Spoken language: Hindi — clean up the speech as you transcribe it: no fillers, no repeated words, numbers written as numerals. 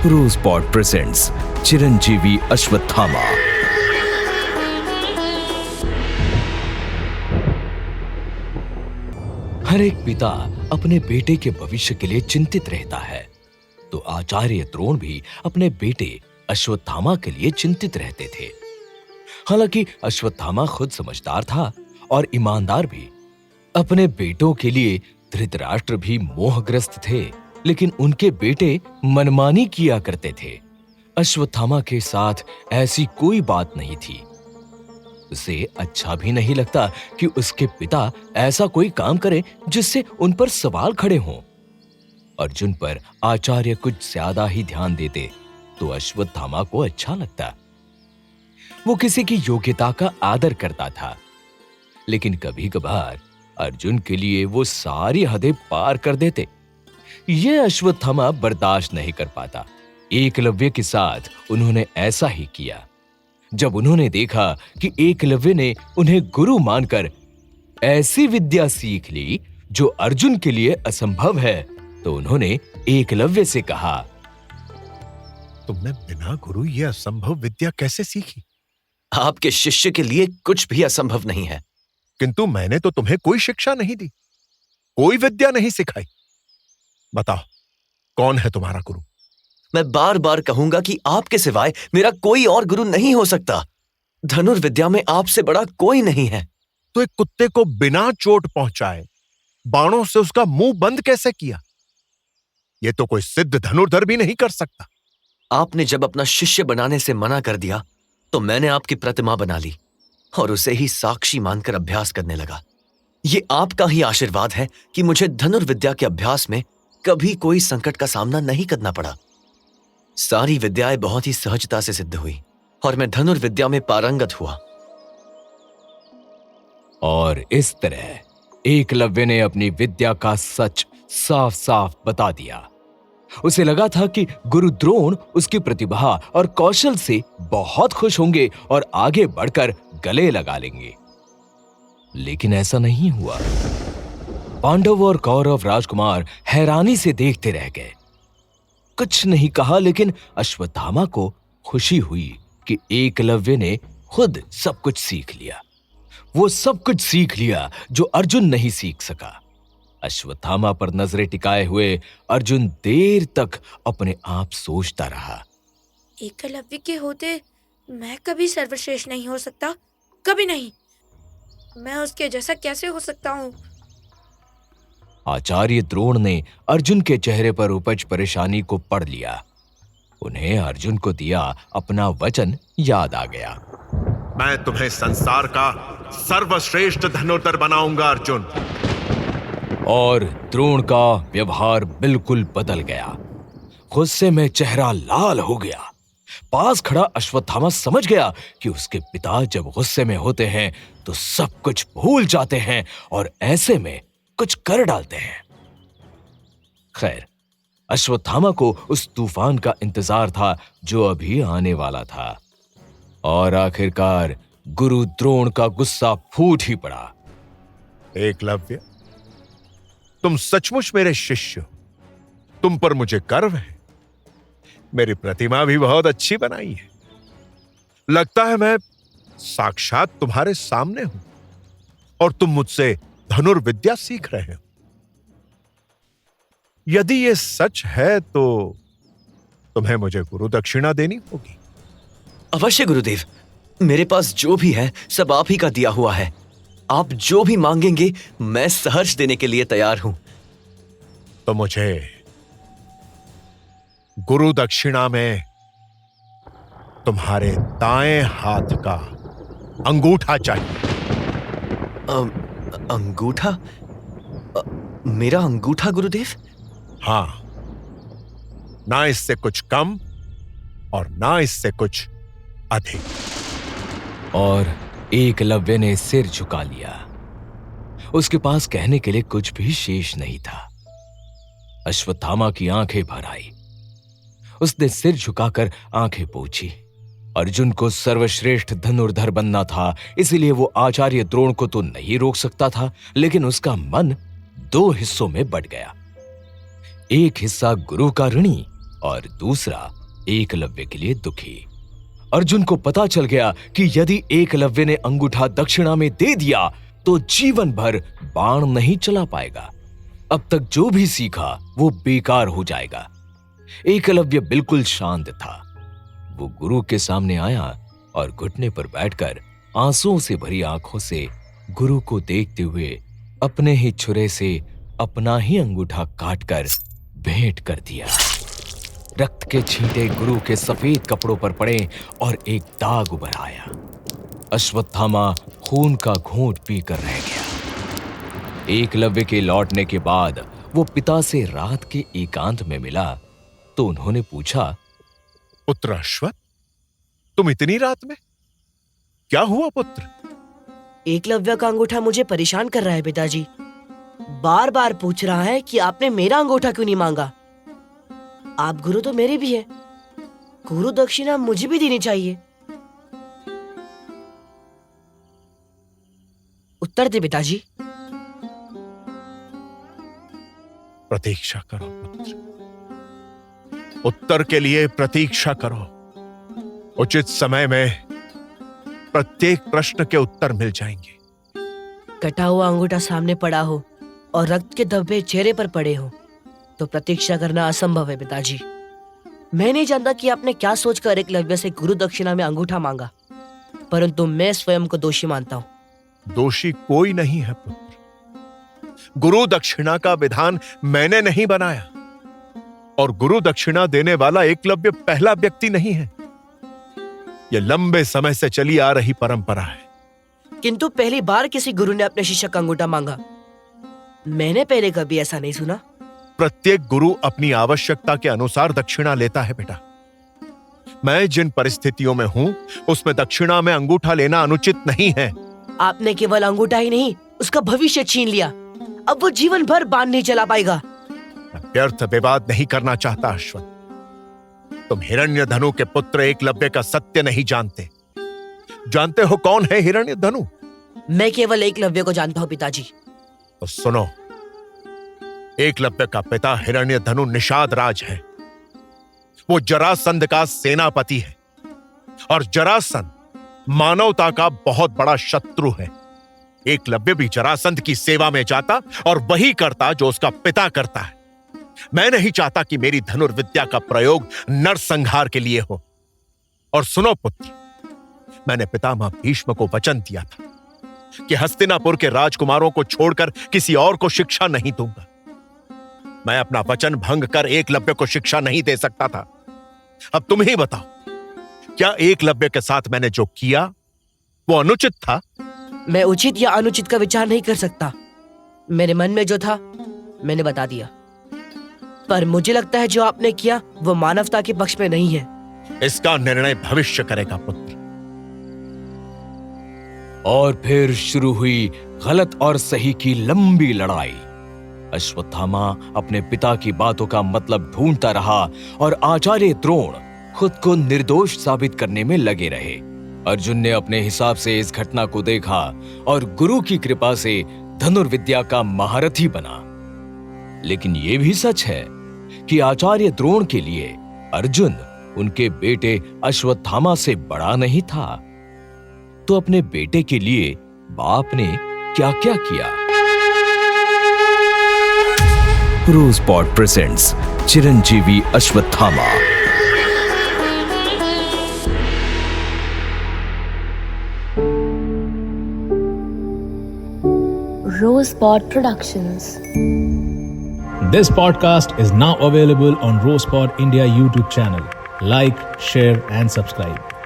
रोजपॉट प्रेजेंट्स चिरंजीवी अश्वत्थामा। हर एक पिता अपने बेटे के भविष्य के लिए चिंतित रहता है, तो आचार्य द्रोण भी अपने बेटे अश्वत्थामा के लिए चिंतित रहते थे। हालांकि अश्वत्थामा खुद समझदार था और ईमानदार भी। अपने बेटों के लिए धृतराष्ट्र भी मोहग्रस्त थे, लेकिन उनके बेटे मनमानी किया करते थे। अश्वत्थामा के साथ ऐसी कोई बात नहीं थी। उसे अच्छा भी नहीं लगता कि उसके पिता ऐसा कोई काम करे जिससे उन पर सवाल खड़े हों। अर्जुन पर आचार्य कुछ ज्यादा ही ध्यान देते तो अश्वत्थामा को अच्छा लगता। वो किसी की योग्यता का आदर करता था, लेकिन कभी कभार अर्जुन के लिए वो सारी हदें पार कर देते। ये अश्वत्थामा बर्दाश्त नहीं कर पाता। एकलव्य के साथ उन्होंने ऐसा ही किया। जब उन्होंने देखा कि एकलव्य ने उन्हें गुरु मानकर ऐसी विद्या सीख ली जो अर्जुन के लिए असंभव है, तो उन्होंने एकलव्य से कहा, तुमने बिना गुरु ये असंभव विद्या कैसे सीखी? आपके शिष्य के लिए कुछ भी असंभव नहीं है। किंतु मैंने तो तुम्हें कोई शिक्षा नहीं दी, कोई विद्या नहीं सिखाई। बताओ, कौन है तुम्हारा गुरु? मैं बार बार कहूंगा कि आपके सिवाय मेरा कोई और गुरु नहीं हो सकता। धनुर्विद्या में आपसे बड़ा कोई नहीं है। तो एक कुत्ते को बिना चोट पहुंचाए बाणों से उसका मुंह बंद कैसे किया? यह तो कोई सिद्ध धनुर्धर भी नहीं कर सकता। आपने जब अपना शिष्य बनाने से मना कर दिया तो मैंने आपकी प्रतिमा बना ली और उसे ही साक्षी मानकर अभ्यास करने लगा। ये आपका ही आशीर्वाद है कि मुझे धनुर्विद्या के अभ्यास में कभी कोई संकट का सामना नहीं करना पड़ा। सारी विद्याएं बहुत ही सहजता से सिद्ध हुई और मैं धनुर्विद्या में पारंगत हुआ। और इस तरह एकलव्य ने अपनी विद्या का सच साफ साफ बता दिया। उसे लगा था कि गुरु द्रोण उसकी प्रतिभा और कौशल से बहुत खुश होंगे और आगे बढ़कर गले लगा लेंगे, लेकिन ऐसा नहीं हुआ। पांडव और कौरव राजकुमार हैरानी से देखते रह गए। कुछ नहीं कहा, लेकिन अश्वत्थामा को खुशी हुई कि एकलव्य ने खुद सब कुछ सीख लिया। वो सब कुछ सीख लिया जो अर्जुन नहीं सीख सका। अश्वत्थामा पर नजरें टिकाए हुए अर्जुन देर तक अपने आप सोचता रहा। एकलव्य के होते मैं कभी सर्वश्रेष्ठ नहीं हो सकता, कभी नहीं। मैं उसके जैसा कैसे हो सकता हूँ? आचार्य द्रोण ने अर्जुन के चेहरे पर उपज परेशानी को पढ़ लिया। उन्हें अर्जुन को दिया अपना वचन याद आ गया। मैं तुम्हें संसार का सर्वश्रेष्ठ धनुर्धर बनाऊंगा अर्जुन। और द्रोण का व्यवहार बिल्कुल बदल गया। गुस्से में चेहरा लाल हो गया। पास खड़ा अश्वत्थामा समझ गया कि उसके पिता जब गुस्से में होते हैं तो सब कुछ भूल जाते हैं और ऐसे में कुछ कर डालते हैं। खैर, अश्वत्थामा को उस तूफान का इंतजार था जो अभी आने वाला था, और आखिरकार गुरु द्रोण का गुस्सा फूट ही पड़ा। एकलव्य, तुम सचमुच मेरे शिष्य हो। तुम पर मुझे गर्व है। मेरी प्रतिमा भी बहुत अच्छी बनाई है। लगता है मैं साक्षात तुम्हारे सामने हूं और तुम मुझसे धनुर्विद्या सीख रहे हो। यदि ये सच है तो तुम्हें मुझे गुरु दक्षिणा देनी होगी। अवश्य गुरुदेव, मेरे पास जो भी है सब आप ही का दिया हुआ है। आप जो भी मांगेंगे मैं सहर्ष देने के लिए तैयार हूं। तो मुझे गुरु दक्षिणा में तुम्हारे दाएं हाथ का अंगूठा चाहिए। अंगूठा? मेरा अंगूठा गुरुदेव? हां, ना इससे कुछ कम और ना इससे कुछ अधिक। और एकलव्य ने सिर झुका लिया। उसके पास कहने के लिए कुछ भी शेष नहीं था। अश्वत्थामा की आंखें भर आई। उसने सिर झुकाकर आंखें पोंछी अर्जुन को सर्वश्रेष्ठ धनुर्धर बनना था, इसीलिए वो आचार्य द्रोण को तो नहीं रोक सकता था, लेकिन उसका मन दो हिस्सों में बंट गया। एक हिस्सा गुरु का ऋणी और दूसरा एकलव्य के लिए दुखी। अर्जुन को पता चल गया कि यदि एकलव्य ने अंगूठा दक्षिणा में दे दिया तो जीवन भर बाण नहीं चला पाएगा। अब तक जो भी सीखा वो बेकार हो जाएगा। एकलव्य बिल्कुल शांत था। वो गुरु के सामने आया और घुटने पर बैठकर आंसुओं से भरी आंखों से गुरु को देखते हुए अपने ही छुरे से अपना ही अंगूठा काटकर भेंट कर दिया। रक्त के छींटे गुरु के सफेद कपड़ों पर पड़े और एक दाग उभर आया। अश्वत्थामा खून का घूंट पीकर रह गया। एकलव्य के लौटने के बाद वो पिता से रात के एकांत में मिला तो उन्होंने पूछा, पुत्र अश्वत्थ, तुम इतनी रात में? क्या हुआ पुत्र? एकलव्य का अंगूठा मुझे परेशान कर रहा है पिताजी। बार बार पूछ रहा है कि आपने मेरा अंगूठा क्यों नहीं मांगा। आप गुरु तो मेरे भी हैं। गुरु दक्षिणा मुझे भी देनी चाहिए। उत्तर दे पिताजी। प्रतीक्षा करो पुत्र, उत्तर के लिए प्रतीक्षा करो। उचित समय में प्रत्येक प्रश्न के उत्तर मिल जाएंगे। कटा हुआ अंगूठा सामने पड़ा हो और रक्त के धब्बे चेहरे पर पड़े हो तो प्रतीक्षा करना असंभव है पिताजी। मैं नहीं जानता कि आपने क्या सोचकर एकलव्य से गुरु दक्षिणा में अंगूठा मांगा, परंतु मैं स्वयं को दोषी मानता हूं। दोषी कोई नहीं है पुत्र। गुरु दक्षिणा का विधान मैंने नहीं बनाया और गुरु दक्षिणा देने वाला एकलव्य पहला व्यक्ति नहीं है। यह लंबे समय से चली आ रही परंपरा है। किंतु पहली बार किसी गुरु ने अपने शिष्य का अंगूठा मांगा। मैंने पहले कभी ऐसा नहीं सुना। प्रत्येक गुरु अपनी आवश्यकता के अनुसार दक्षिणा लेता है बेटा। मैं जिन परिस्थितियों में हूं उसमें दक्षिणा में अंगूठा लेना अनुचित नहीं है। आपने केवल अंगूठा ही नहीं, उसका भविष्य छीन लिया। अब वो जीवन भर बाण नहीं चला पाएगा। व्यर्थ विवाद नहीं करना चाहता अश्वत्थ। तुम हिरण्यधनु के पुत्र एकलव्य का सत्य नहीं जानते। जानते हो कौन है हिरण्यधनु? मैं केवल एकलव्य को जानता हूं पिताजी। तो सुनो, एकलव्य का पिता हिरण्यधनु निषाद राज है। वो जरासंध का सेनापति है और जरासंध मानवता का बहुत बड़ा शत्रु है। एकलव्य भी जरासंध की सेवा में जाता और वही करता जो उसका पिता करता है। मैं नहीं चाहता कि मेरी धनुर्विद्या का प्रयोग नरसंहार के लिए हो। और सुनो पुत्र, मैंने पितामह भीष्म को वचन दिया था कि हस्तिनापुर के राजकुमारों को छोड़कर किसी और को शिक्षा नहीं दूंगा। मैं अपना वचन भंग कर एकलव्य को शिक्षा नहीं दे सकता था। अब तुम ही बताओ, क्या एकलव्य के साथ मैंने जो किया वो अनुचित था? मैं उचित या अनुचित का विचार नहीं कर सकता। मेरे मन में जो था मैंने बता दिया, पर मुझे लगता है जो आपने किया वो मानवता के पक्ष में नहीं है। इसका निर्णय भविष्य करेगा पुत्र। और फिर शुरू हुई गलत और सही की लंबी लड़ाई। अश्वत्थामा अपने पिता की बातों का मतलब ढूंढता रहा और आचार्य द्रोण खुद को निर्दोष साबित करने में लगे रहे। अर्जुन ने अपने हिसाब से इस घटना को देखा और गुरु की कृपा से धनुर्विद्या का महारथी बना। लेकिन यह भी सच है कि आचार्य द्रोण के लिए अर्जुन उनके बेटे अश्वत्थामा से बड़ा नहीं था। तो अपने बेटे के लिए बाप ने क्या क्या किया? Rosepod presents Chiranjeevi Ashwatthama. Rosepod Productions. This podcast is now available on Rosepod India YouTube channel. Like, share and subscribe.